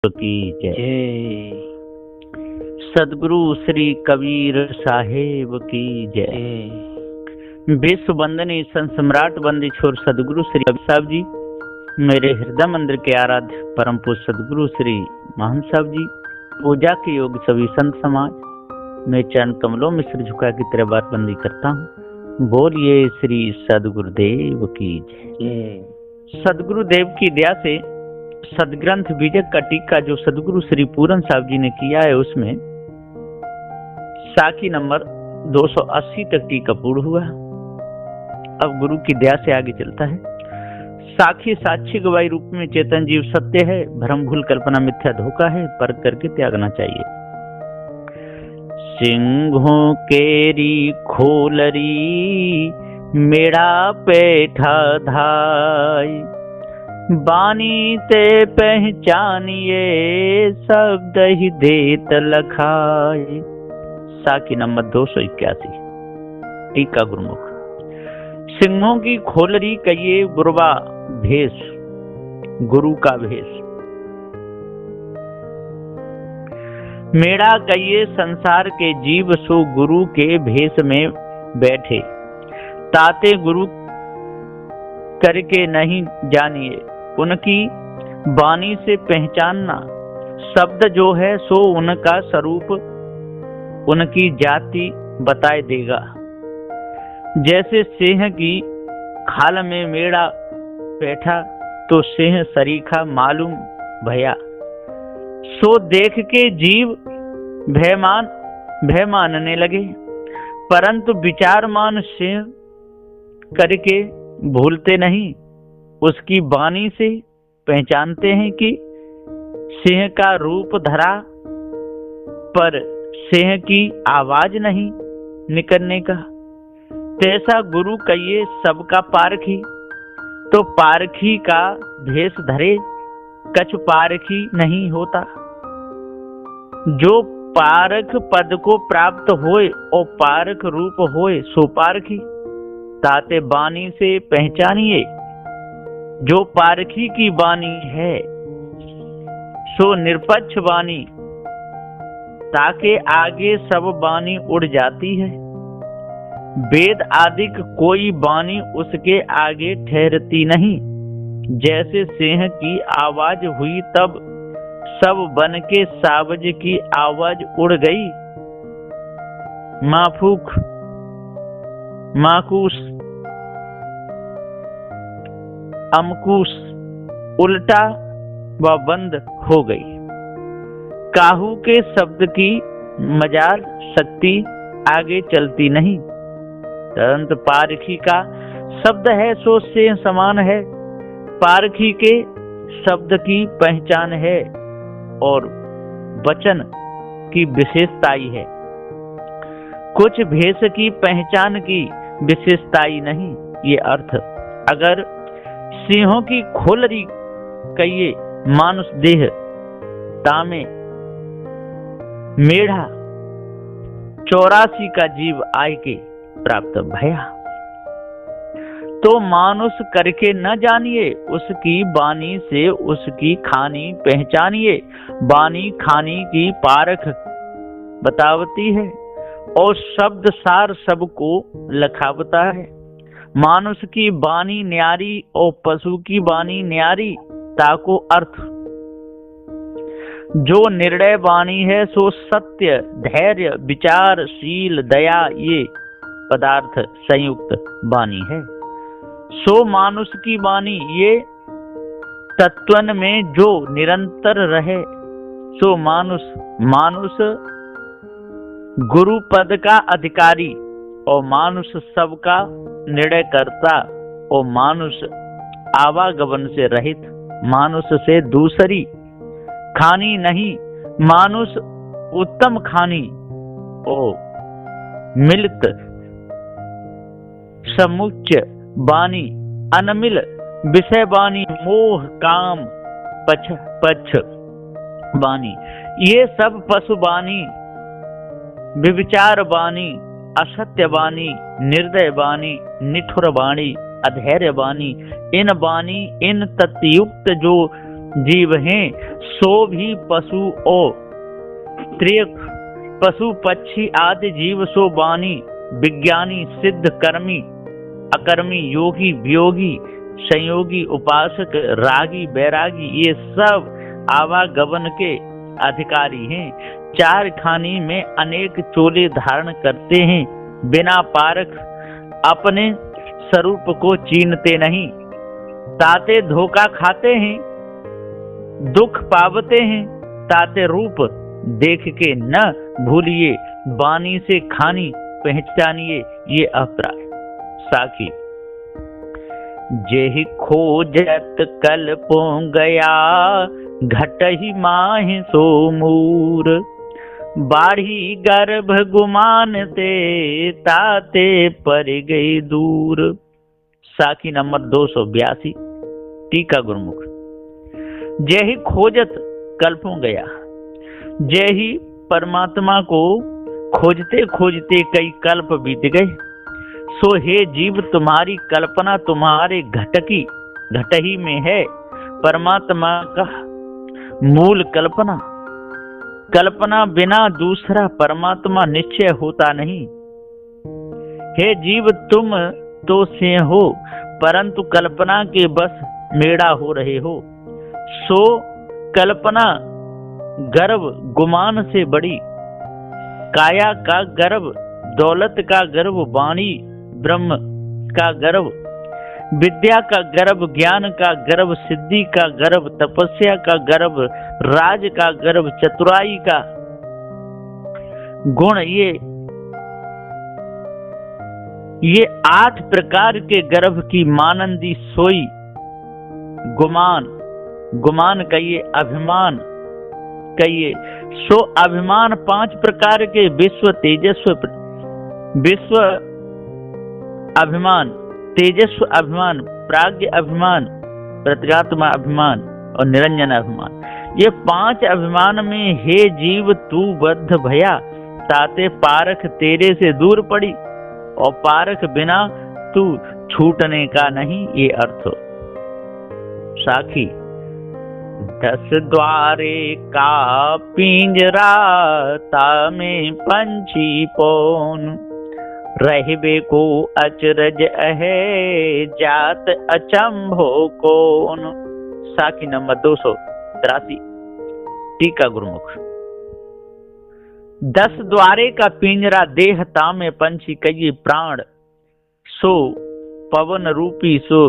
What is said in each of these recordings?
की जय। सदगुरु श्री कबीर साहेब की जय। विश्व वंदनीय संत सम्राट वंदित छोर सदगुरु श्री कबीर साहब जी, मेरे हृदय मंदिर के आराध्य परम पूज्य सदगुरु श्री महंत साहब जी, पूजा के योग सभी संत समाज, मैं चरण कमलों में सिर झुका के तेरे बार बंदी करता हूँ। बोलिए श्री सदगुरुदेव की जय। सदगुरुदेव की दया से सदग्रंथ विजय का टीका जो सदगुरु श्री पूरन साहब जी ने किया है, उसमें साखी नंबर 280 तक टीका पूर्ण हुआ। अब गुरु की दया से आगे चलता है। साखी साक्षी गवाही रूप में चेतन जीव सत्य है, भ्रम भूल कल्पना मिथ्या धोखा है, परख करके त्यागना चाहिए। सिंहों केरी खोलरी मेरा पेठा धाई, बानी ते पहचानिए शब्द ही देत लखाए। साखी नंबर 281 टीका गुरुमुख। सिंहों की खोलरी कहिए गुरुवा भेष, गुरु का भेष। मेरा कहिए संसार के जीव सो गुरु के भेष में बैठे, ताते गुरु करके नहीं जानिए। उनकी वाणी से पहचानना, शब्द जो है सो उनका स्वरूप, उनकी जाति बताए देगा। जैसे सिंह की खाल में मेढ़ा बैठा तो सिंह सरीखा मालूम भया, सो देख के जीव भय मानने लगे। परंतु विचारमान सिंह करके भूलते नहीं, उसकी वाणी से पहचानते हैं कि सिंह का रूप धरा, पर सिंह की आवाज नहीं निकलने का। तैसा गुरु कहिए सबका पारखी, तो पारखी का भेष धरे कछु पारखी नहीं होता। जो पारख पद को प्राप्त होए और पारख रूप होए सो पारखी, ताते वाणी से पहचानिए। जो पारखी की वाणी है सो निरपक्ष वाणी, ताके आगे सब वाणी उड़ जाती है। वेद आदिक कोई वाणी उसके आगे ठहरती नहीं। जैसे सिंह की आवाज हुई तब सब बन के सावज की आवाज उड़ गई। माफूक माकूस अमकूस उल्टा व बंद हो गई। काहू के शब्द की मजार शक्ति आगे चलती नहीं। परंतु पारखी का शब्द है सो से समान है, पारखी के शब्द की पहचान है और वचन की विशेषताई है। कुछ भेष की पहचान की विशेषताई नहीं। ये अर्थ अगर सिंहों की खोलरी कहिए मानुष देह, तामे मेढ़ा 84 का जीव आय के प्राप्त भया, तो मानुष करके न जानिए। उसकी वाणी से उसकी खानी पहचानिए। वाणी खानी की पारख बतावती है और शब्द सार सबको लखावता है। मानुष की वाणी न्यारी और पशु की वाणी न्यारी, ताको अर्थ। जो निर्णय वाणी है सो सत्य, धैर्य, विचार, शील, दया ये पदार्थ संयुक्त वाणी है। सो मानुष की वाणी ये तत्वन में जो निरंतर रहे सो मानुष गुरु पद का अधिकारी और मानुष सबका निर्णय करता और मानुष आवागमन से रहित, मानुष से दूसरी खानी नहीं। मानुष उत्तम खानी और मिलित समुच्च वाणी, अनमिल विषय वाणी, मोह काम पक्ष वाणी, ये सब पशु वाणी, विविचार वाणी, असत्य वाणी, निर्दय वाणी, निठुर वाणी, अधैर्य वाणी, इन वाणी इन तत्युक्त जो जीव हैं, सो भी पशु ओ त्रिक, पशु पक्षी आदि जीव सो वाणी, विज्ञानी सिद्ध कर्मी अकर्मी, योगी वियोगी, संयोगी उपासक रागी बैरागी, ये सब आवागमन के अधिकारी हैं। चार खानी में अनेक चोले धारण करते हैं, बिना पारख अपने स्वरूप को चीनते नहीं। ताते धोखा खाते हैं, दुख पावते हैं, ताते रूप देख के न भूलिए, बानी से खानी पहचानिए ये अपराध। साखी जेहि खोजत कल्पों गया, घट ही माहि सो मूर, बाढ़ी गर्भ गुमान ते, ताते पर गई दूर। साखी नंबर 282, टीका गुरुमुख। जय ही खोजत कल्पों गया, जय ही परमात्मा को खोजते खोजते कई कल्प बीत गए। सो हे जीव तुम्हारी कल्पना तुम्हारे घट ही में है। परमात्मा का मूल कल्पना, कल्पना बिना दूसरा परमात्मा निश्चय होता नहीं। हे जीव तुम तो से हो, परंतु कल्पना के बस मेड़ा हो रहे हो। सो कल्पना गर्व गुमान से बड़ी, काया का गर्व, दौलत का गर्व, वाणी ब्रह्म का गर्व, विद्या का गर्व, ज्ञान का गर्व, सिद्धि का गर्व, तपस्या का गर्व, राज का गर्व, चतुराई का गुण, ये 8 प्रकार के गर्भ की मानंदी सोई। गुमान, गुमान कहिए, अभिमान कहिए। सो अभिमान 5 प्रकार के, विश्व तेजस्व, विश्व अभिमान, तेजस्व अभिमान, प्राज्ञ अभिमान, प्रत्यात्मा अभिमान और निरंजन अभिमान। ये 5 अभिमान में हे जीव तू बद्ध भया, ताते पारख तेरे से दूर पड़ी, और पारख बिना तू छूटने का नहीं, ये अर्थ। साखी 10 द्वारे का पिंजरा, तामे पंछी पौन, रहबे को अचरज अहे, जात अचंभो कौन। साखी नंबर 283, टीका गुरुमुख। 10 द्वारे का पिंजरा, देह तामे पंछी कई प्राण, सो पवन रूपी सो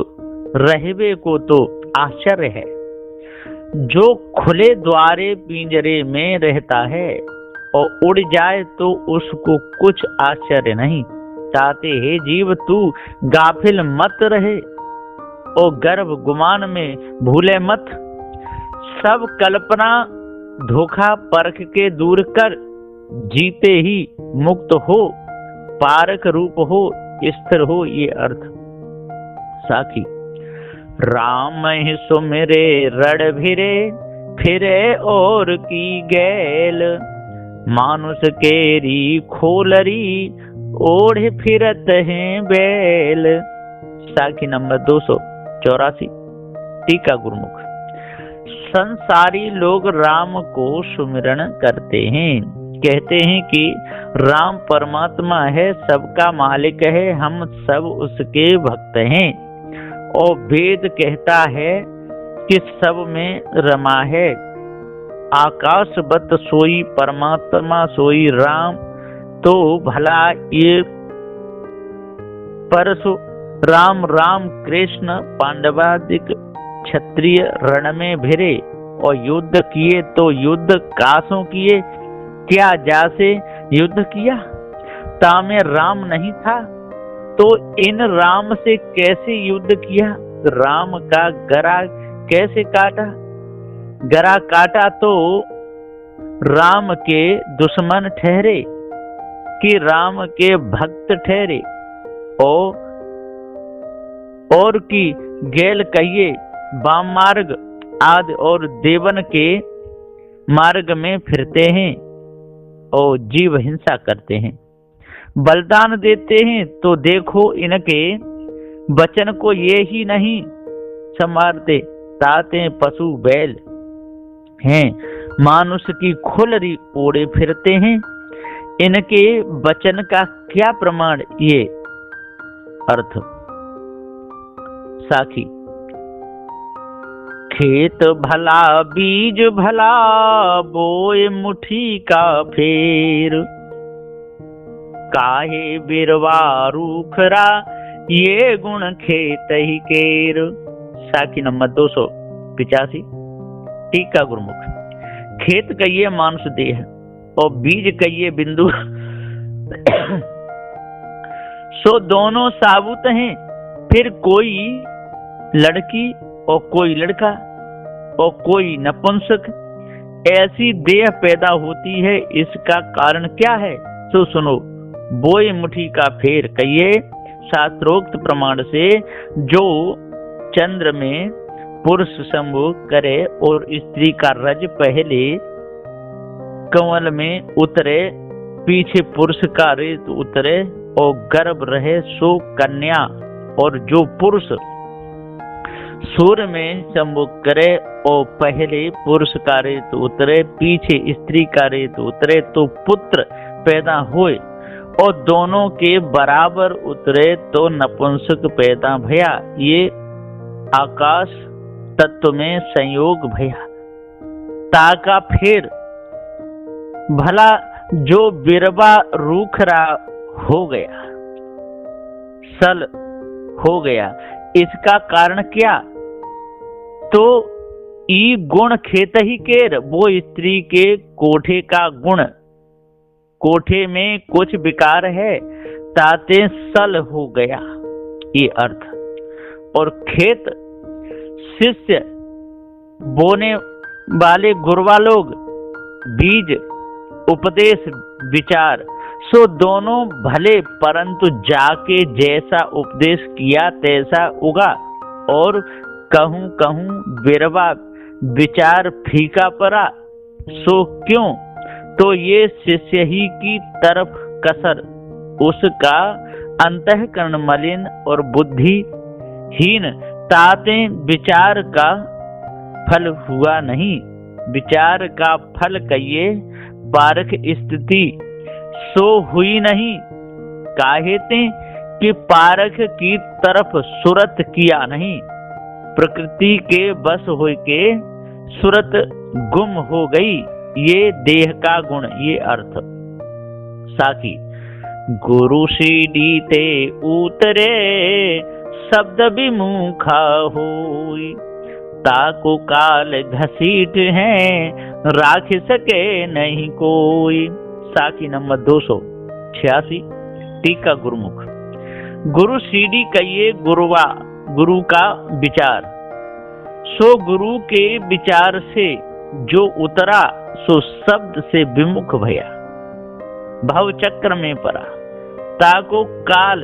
रहबे को तो आश्चर्य है। जो खुले द्वारे पिंजरे में रहता है और उड़ जाए तो उसको कुछ आश्चर्य नहीं। ताते हे जीव तू गाफिल मत रहे और गर्भ गुमान में भूले मत। सब कल्पना धोखा परख के दूर कर, जीते ही मुक्त हो, पारक रूप हो, स्थिर हो, ये अर्थ। साखी राम ही सुमिरे रण भिरे, फिरे और की गैल, मानुष केरी खोलरी, ओढ़े फिरत हैं बैल। साखी नंबर 284, टीका गुरुमुख। संसारी लोग राम को सुमिरन करते हैं, कहते हैं कि राम परमात्मा है, सबका मालिक है, हम सब उसके भक्त हैं। और वेद कहता है कि सब में रमा है। आकाशवत सोई परमात्मा सोई राम, तो भला ये परसु राम राम कृष्ण पांडवादिक क्षत्रिय रण में भिरे और युद्ध किए, तो युद्ध कासों किए, क्या जासे युद्ध किया, तामे राम नहीं था, तो इन राम से कैसे युद्ध किया। राम का गरा कैसे काटा, गरा काटा तो राम के दुश्मन ठहरे कि राम के भक्त ठहरे, और की गैल कहिए वाम मार्ग आदि और देवन के मार्ग में फिरते हैं और जीव हिंसा करते हैं, बलिदान देते हैं। तो देखो इनके वचन को ये ही नहीं संवारते, ताते पशु बैल हैं, मानुष की खुलरी ओढ़े फिरते हैं। इनके वचन का क्या प्रमाण ये अर्थ। साखी। खेत भला बीज भला बोए मुट्ठी का फेर, काहे बिरवा रूखरा ये गुण खेत ही केर। साखी नंबर 285। टीका गुरुमुख। खेत कहिए मानुष देह और बीज कहिए बिंदु सो दोनों साबुत हैं। फिर कोई लड़की और कोई लड़का और कोई नपुंसक ऐसी देह पैदा होती है, इसका कारण क्या है? तो सुनो। बोए मुट्ठी का फेर कहिए शास्त्रोक्त प्रमाण से जो चंद्र में पुरुष संभोग करे और स्त्री का रज पहले कमल में उतरे, पीछे पुरुष का रेत उतरे और गर्भ रहे सो कन्या, और जो पुरुष सूर्य में संभोग करे और पहले पुरुष का रेत उतरे, पीछे स्त्री का रेत उतरे, तो पुत्र पैदा होए, और दोनों के बराबर उतरे तो नपुंसक पैदा भया। ये आकाश तत्व में संयोग भया। ताका फेर भला जो बिरबा रूखरा हो गया, सल हो गया, इसका कारण क्या? तो ई गुण खेत ही केर, वो स्त्री के कोठे का गुण, कोठे में कुछ विकार है ताते सल हो गया, ये अर्थ। और खेत शिष्य बोने वाले गुरुवा लोग, बीज उपदेश विचार, सो दोनों भले, परंतु जाके जैसा उपदेश किया तैसा उगा। और कहूं कहूं बिरवा विचार फीका पड़ा, सो क्यों? तो ये शिष्य ही की तरफ कसर, उसका अंतःकरण मलिन और बुद्धिहीन, ताते विचार का फल हुआ नहीं। विचार का फल कहिए बारक स्थिति, सो हुई नहीं। काहेते कि पारख की तरफ सुरत किया नहीं, प्रकृति के बस होय के सुरत गुम हो गई, ये देह का गुण, ये अर्थ। साखी। गुरु सीढ़ी ते उतरे शब्द विमुखा होई, ताको काल घसीट है राख सके नहीं कोई। साखी नंबर 286। टीका गुरुमुख। गुरु सीढ़ी कहिए गुरुवा, गुरु का विचार, सो गुरु के विचार से जो उतरा सो शब्द से विमुख भया, भव चक्र में पड़ा। ताको काल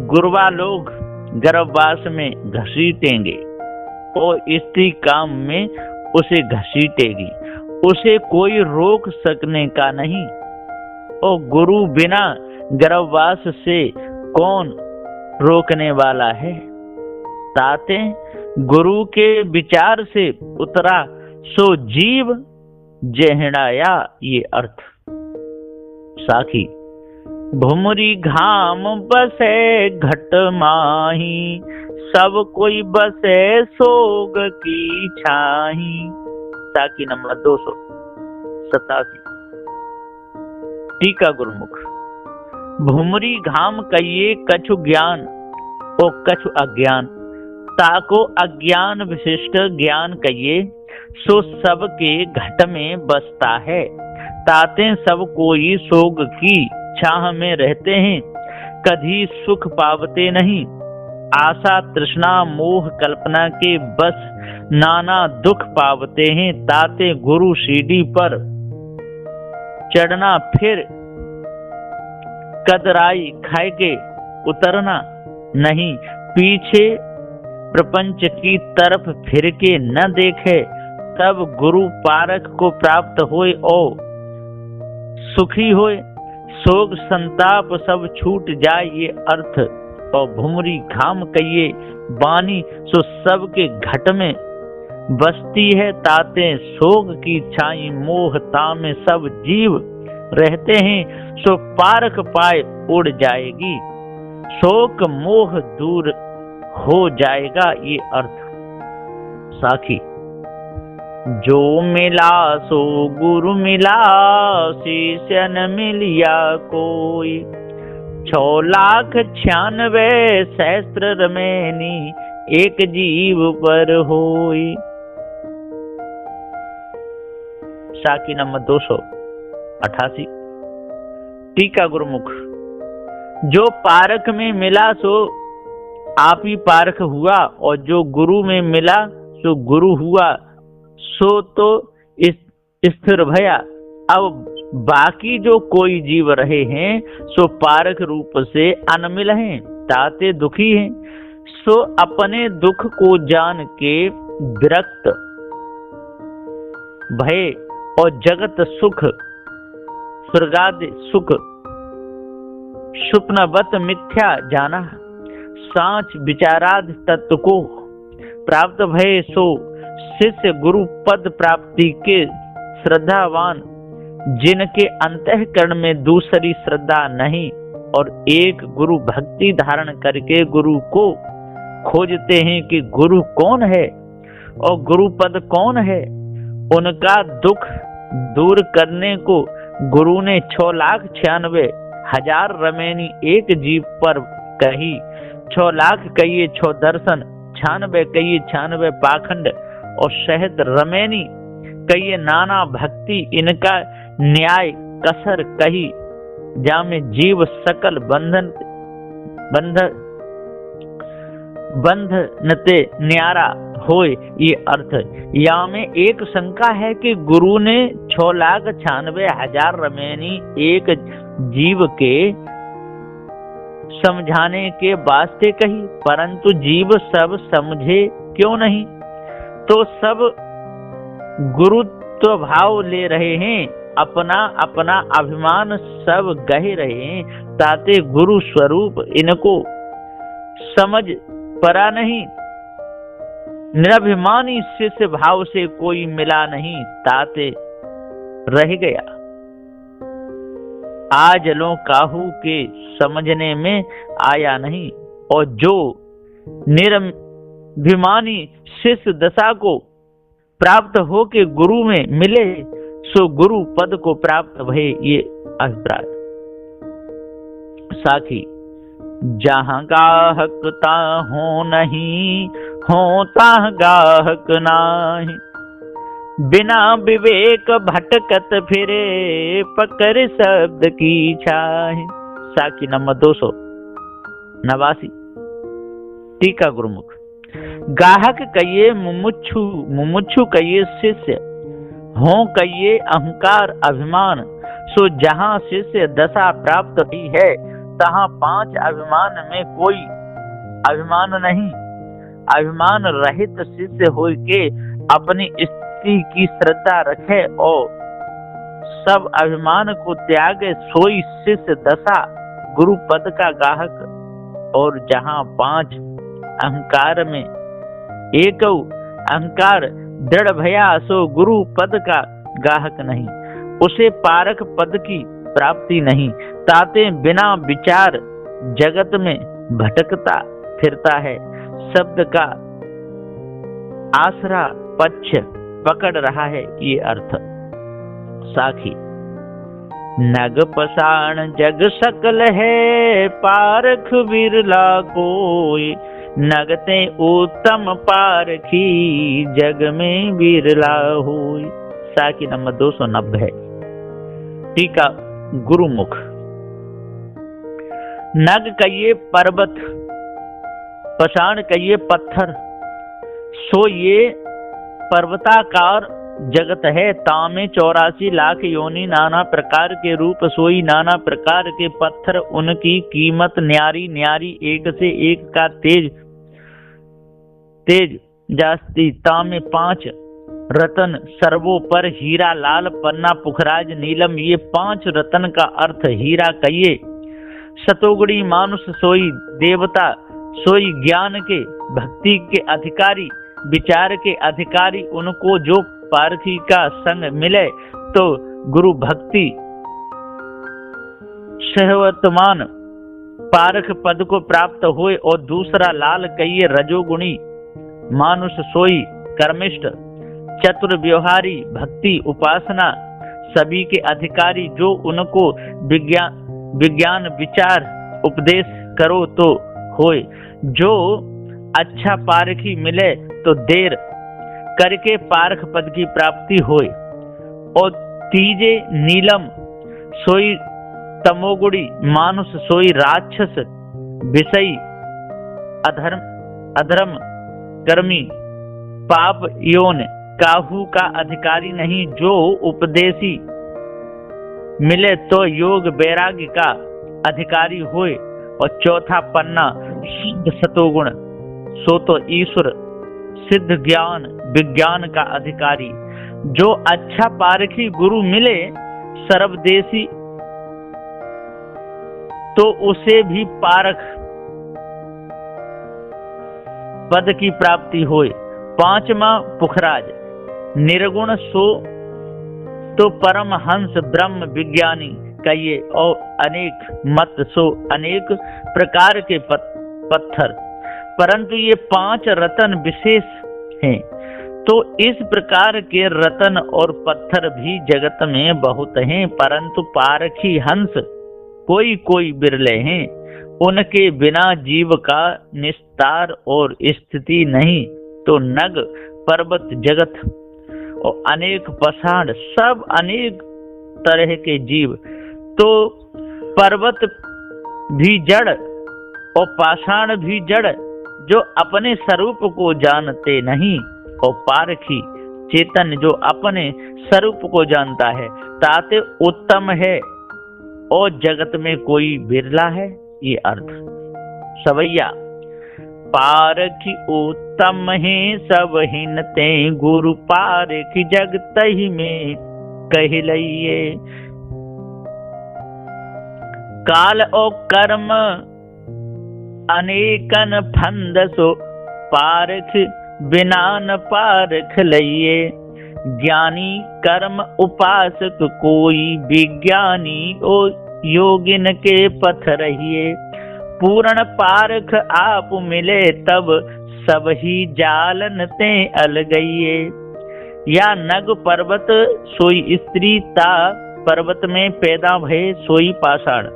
गुरुवा लोग गर्भवास में घसीटेंगे और स्त्री काम में उसे घसीटेगी, उसे कोई रोक सकने का नहीं। और गुरु बिना गर्भवास से कौन रोकने वाला है? ताते गुरु के विचार से उतरा सो जीव जहड़ाया, ये अर्थ। साखी। भुमरी घाम बसे घट माही, सब कोई बसे सोग की छाही। साखी नंबर 287। टीका गुरुमुख। भुमरी घाम कहिए कछु ज्ञान और कछु अज्ञान, ताको अज्ञान विशिष्ट ज्ञान कहिए, सो सबके घट में बसता है। ताते सब कोई सोग की छाह में रहते हैं, कभी सुख पावते नहीं। आशा तृष्णा मोह कल्पना के बस नाना दुख पावते हैं। ताते गुरु सीढ़ी पर चढ़ना, फिर कदराई खाए के उतरना नहीं, पीछे प्रपंच की तरफ फिर के न देखे, तब गुरु पारक को प्राप्त होए और सुखी होए। शोक संताप सब छूट जाए, ये अर्थ। और भुमरी घाम कहिए बानी, सो सबके घट में बसती है ताते शोक की छाई, मोह तामे सब जीव रहते हैं, सो पारख पाए उड़ जाएगी, शोक मोह दूर हो जाएगा, ये अर्थ। साखी। जो मिला सो गुरु मिला, शिष्य न मिलिया कोई, 6,96,000 सहस्त्र रमैनी, एक जीव पर होई। साखी नंबर 288। टीका गुरुमुख। जो पारख में मिला सो आप ही पारख हुआ, और जो गुरु में मिला सो गुरु हुआ, सो तो स्थिर भया। अब बाकी जो कोई जीव रहे हैं सो पारख रूप से अनमिल हैं, ताते दुखी हैं, सो अपने दुख को जान के विरक्त भय और जगत सुख स्वर्गादि सुख स्वप्नवत मिथ्या जाना, सांच विचारादि तत्व को प्राप्त भय, सो शिष्य गुरु पद प्राप्ति के श्रद्धावान, जिनके अंतःकरण में दूसरी श्रद्धा नहीं और एक गुरु भक्ति धारण करके गुरु को खोजते हैं कि गुरु कौन है और गुरु पद कौन है। उनका दुख दूर करने को गुरु ने 6,96,000 रमैनी एक जीव पर कही। 6 लाख कहिए 6 दर्शन, 96 कहिए 96 पाखंड और सहस्त्र रमैनी कहिए नाना भक्ति, इनका न्याय कसर कही, जामे जीव सकल बंधनते न्यारा होए, ये अर्थ। या में एक शंका है कि गुरु ने 6,96,000 रमैनी एक जीव के समझाने के वास्ते कही, परंतु जीव सब समझे क्यों नहीं? तो सब गुरुत्व भाव ले रहे हैं, अपना अपना अभिमान सब गहे रहे हैं, ताते गुरु स्वरूप इनको समझ परा नहीं। निरभिमानी शिष्य भाव से कोई मिला नहीं, ताते रह गया। आज लो काहू के समझने में आया नहीं, और जो निरभिमानी शिष्य दशा को प्राप्त हो के गुरु में मिले, सो गुरु पद को प्राप्त भये, ये अभिप्राय। साखी। जहाँ गाहक ताहो नहीं, होता गाहक नाही, बिना विवेक भटकत फिरे, पकड़ शब्द की छाहे। साखी नंबर 289। टीका गुरुमुख। गाहक कहिए मुमुक्षु, मुमुक्षु कहिए शिष्य, हो कहिए अहंकार अभिमान। सो जहाँ शिष्य दशा प्राप्त हुई है, तहाँ 5 अभिमान में कोई अभिमान नहीं। अभिमान रहित शिष्य हो के अपनी स्थिति की श्रद्धा रखे और सब अभिमान को त्यागे, सोई शिष्य दशा गुरु पद का गाहक। और जहाँ 5 अहंकार में एक अहंकार दृढ़ भया, सो गुरु पद का गाहक नहीं, उसे पारक पद की प्राप्ति नहीं, ताते बिना विचार जगत में भटकता फिरता है, शब्द का आसरा पक्ष पकड़ रहा है, ये अर्थ। साखी। नग पसाण जग सकल है, पारख बिरला कोई, नगते उत्तम पारखी, जग में बिरला होई। साखी नंबर 290। टीका गुरुमुख। नग कहिए पर्वत, पसाण कहिए पत्थर, सो ये पर्वताकार जगत है, तामे 84 लाख योनि नाना प्रकार के रूप, सोई नाना प्रकार के पत्थर, उनकी कीमत न्यारी न्यारी, एक से एक का तेज तेज जास्ती, तामे 5 रतन, सर्वो पर हीरा लाल पन्ना पुखराज नीलम, ये 5 रतन का अर्थ हीरा कहिए। सतोगुणी मानुष सोई देवता, सोई ज्ञान के भक्ति के अधिकारी, विचार के अधिकारी उनको जो पारखी का संग मिले तो गुरु भक्ति सहवर्तमान पारख पद को प्राप्त हुए। और दूसरा लाल कहिए रजोगुणी मानुष सोई कर्मिष्ठ चतुर व्यवहारी भक्ति उपासना सभी के अधिकारी जो उनको विज्ञान विचार उपदेश करो तो होए। जो अच्छा पारखी मिले तो देर करके पारख पद की प्राप्ति होए। और तीजे नीलम सोई तमोगुणी मानुष सोई राक्षस विषयी अधर्म कर्मी पाप योन काहू का अधिकारी नहीं। जो उपदेशी मिले तो योग वैराग्य का अधिकारी होए। और चौथा पन्ना शुद्ध सतोगुण सो तो ईश्वर सिद्ध ज्ञान विज्ञान का अधिकारी। जो अच्छा पारखी गुरु मिले सर्वदेशी तो उसे भी पारख पद की प्राप्ति होए। पांचवा पुखराज निर्गुण सो तो परम हंस ब्रह्म विज्ञानी कहिए। और अनेक मत सो अनेक प्रकार के पत्थर, परंतु ये 5 रतन विशेष हैं। तो इस प्रकार के रतन और पत्थर भी जगत में बहुत हैं, परंतु पारखी हंस कोई कोई बिरले हैं। उनके बिना जीव का निस्तार और स्थिति नहीं। तो नग पर्वत जगत और अनेक पाषाण सब अनेक तरह के जीव। तो पर्वत भी जड़ और पाषाण भी जड़ जो अपने स्वरूप को जानते नहीं। और पारखी चेतन जो अपने स्वरूप को जानता है ताते उत्तम है और जगत में कोई बिरला है। ये अर्थ सवैया पारखी उत्तम है सब हिनते गुरु पारखी जगत ही में कहलइए। काल और कर्म अनेकन फंद सो पारख बिना न पारख लइए। ज्ञानी कर्म उपासक कोई विज्ञानी ओ योगिन के पथ रहिए। पूर्ण पारख आप मिले तब सब ही जालन ते अलगइए। या नग पर्वत सोई स्त्री ता पर्वत में पैदा भये सोई पाषाण।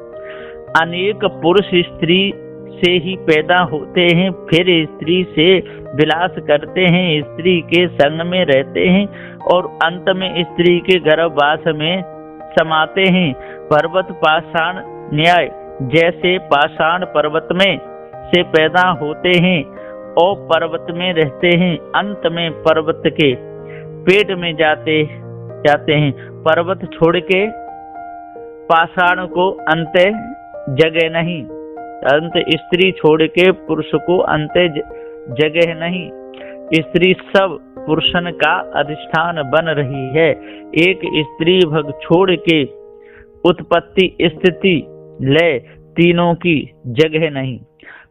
अनेक पुरुष स्त्री से ही पैदा होते हैं, फिर स्त्री से विलास करते हैं, स्त्री के संग में रहते हैं और अंत में स्त्री के गर्भवास में समाते हैं। पर्वत पाषाण न्याय जैसे पाषाण पर्वत में से पैदा होते हैं और पर्वत में रहते हैं, अंत में पर्वत के पेट में जाते हैं। पर्वत छोड़ के पाषाण को अंत जगह नहीं, अंत स्त्री छोड़ के पुरुष को अंत जगह नहीं। स्त्री सब पुरुषन का अधिष्ठान बन रही है। एक स्त्री भग छोड़ के उत्पत्ति स्थिति लय तीनों की जगह नहीं,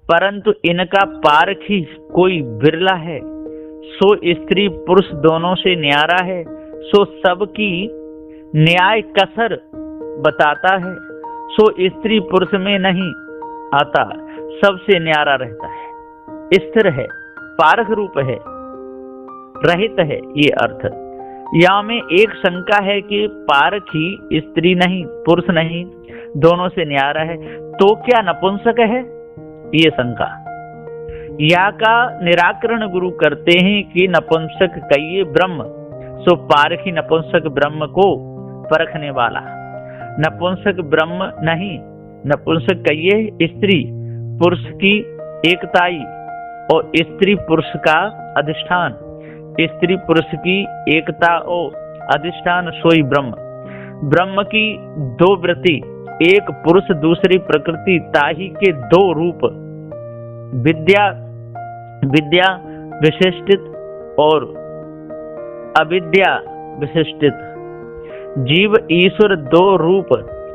परंतु इनका पारखी कोई बिरला है। सो स्त्री पुरुष दोनों से न्यारा है, सो सबकी न्याय कसर बताता है। सो स्त्री पुरुष में नहीं आता, सबसे न्यारा रहता है, स्थिर है, पारख रूप है, रहित है। ये अर्थ यहाँ में एक शंका है कि पारखी स्त्री नहीं पुरुष नहीं दोनों से न्यारा है, तो क्या नपुंसक है? ये शंका या का निराकरण गुरु करते हैं कि नपुंसक कहिए ब्रह्म। सो पारखी नपुंसक ब्रह्म को परखने वाला, नपुंसक ब्रह्म नहीं। नपुंसक कहिए स्त्री पुरुष की एकताई और स्त्री पुरुष का अधिष्ठान, स्त्री पुरुष की एकता और अधिष्ठान सोई ब्रह्म। ब्रह्म की दो वृत्ति, एक पुरुष दूसरी प्रकृति, ताही के दो रूप, विद्या विशिष्टित और अविद्या विशिष्टित। जीव ईश्वर दो रूप,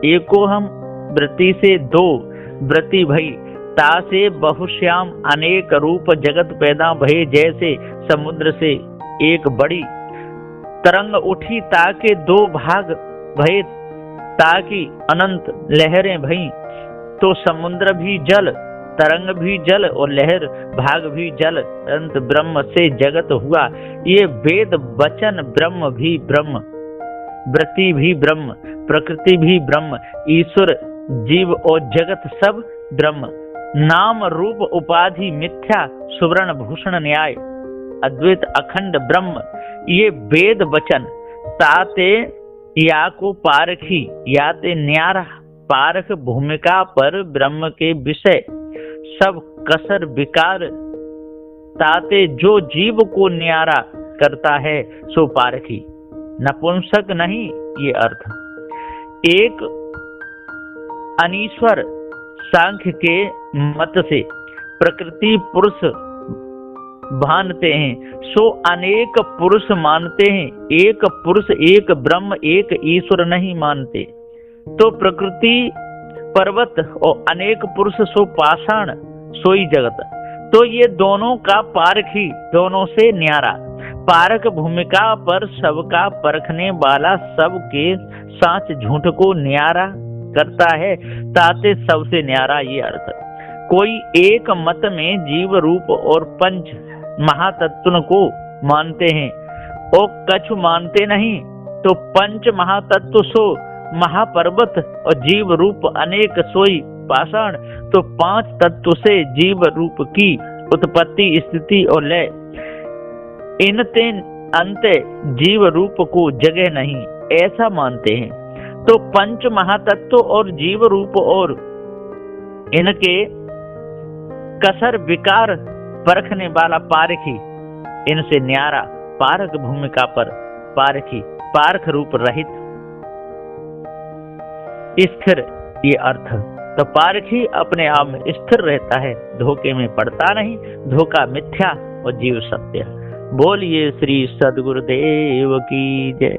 एको हम वृत्ति से दो वृत्ति भई, तासे बहुश्याम अनेक रूप जगत पैदा भये, जैसे समुद्र से एक बड़ी तरंग उठी ताके दो भाग भये, ताकि अनंत लहरें भई। तो समुद्र भी जल, तरंग भी जल और लहर भाग भी जल, अनंत ब्रह्म से जगत हुआ। ये वेद वचन ब्रह्म भी ब्रह्म, वृत्ति भी ब्रह्म, प्रकृति भी ब्रह्म, ईश्वर जीव और जगत सब ब्रह्म। नाम रूप उपाधि मिथ्या, सुवर्ण भूषण न्याय, अद्वैत अखंड ब्रह्म। ये वेद वचन ताते या को पारखी, याते न्यारा पारख भूमिका पर ब्रह्म के विषय सब कसर विकार, ताते जो जीव को न्यारा करता है सो पारखी, नपुंसक नहीं ये अर्थ। एक अनीश्वर सांख्य के मत से प्रकृति पुरुष भानते हैं, सो अनेक पुरुष मानते हैं, एक पुरुष एक ब्रह्म एक ईश्वर नहीं मानते। तो प्रकृति पर्वत और अनेक पुरुष सो पाषाण सोई जगत। तो ये दोनों का पारखी, दोनों से न्यारा, पारक भूमिका पर सबका परखने वाला, सबके साच झूठ को न्यारा करता है, ताते सबसे न्यारा ये अर्थ। कोई एक मत में जीव रूप और पंच महातत्व को मानते हैं और कछु मानते नहीं। तो पंच महातत्व सो महापर्वत और जीव रूप अनेक सोई पाषाण। तो पांच तत्व से जीव रूप की उत्पत्ति स्थिति और लय, इनते अंत जीव रूप को जगह नहीं, ऐसा मानते हैं। तो पंच महातत्व और जीव रूप और इनके कसर विकार परखने वाला पारखी, इनसे न्यारा पारक भूमिका पर पारखी, पारख रूप रहित स्थिर ये अर्थ। तो पारखी अपने आप में स्थिर रहता है, धोखे में पड़ता नहीं, धोखा मिथ्या और जीव सत्य। बोलिए श्री सद्गुरुदेव की जय।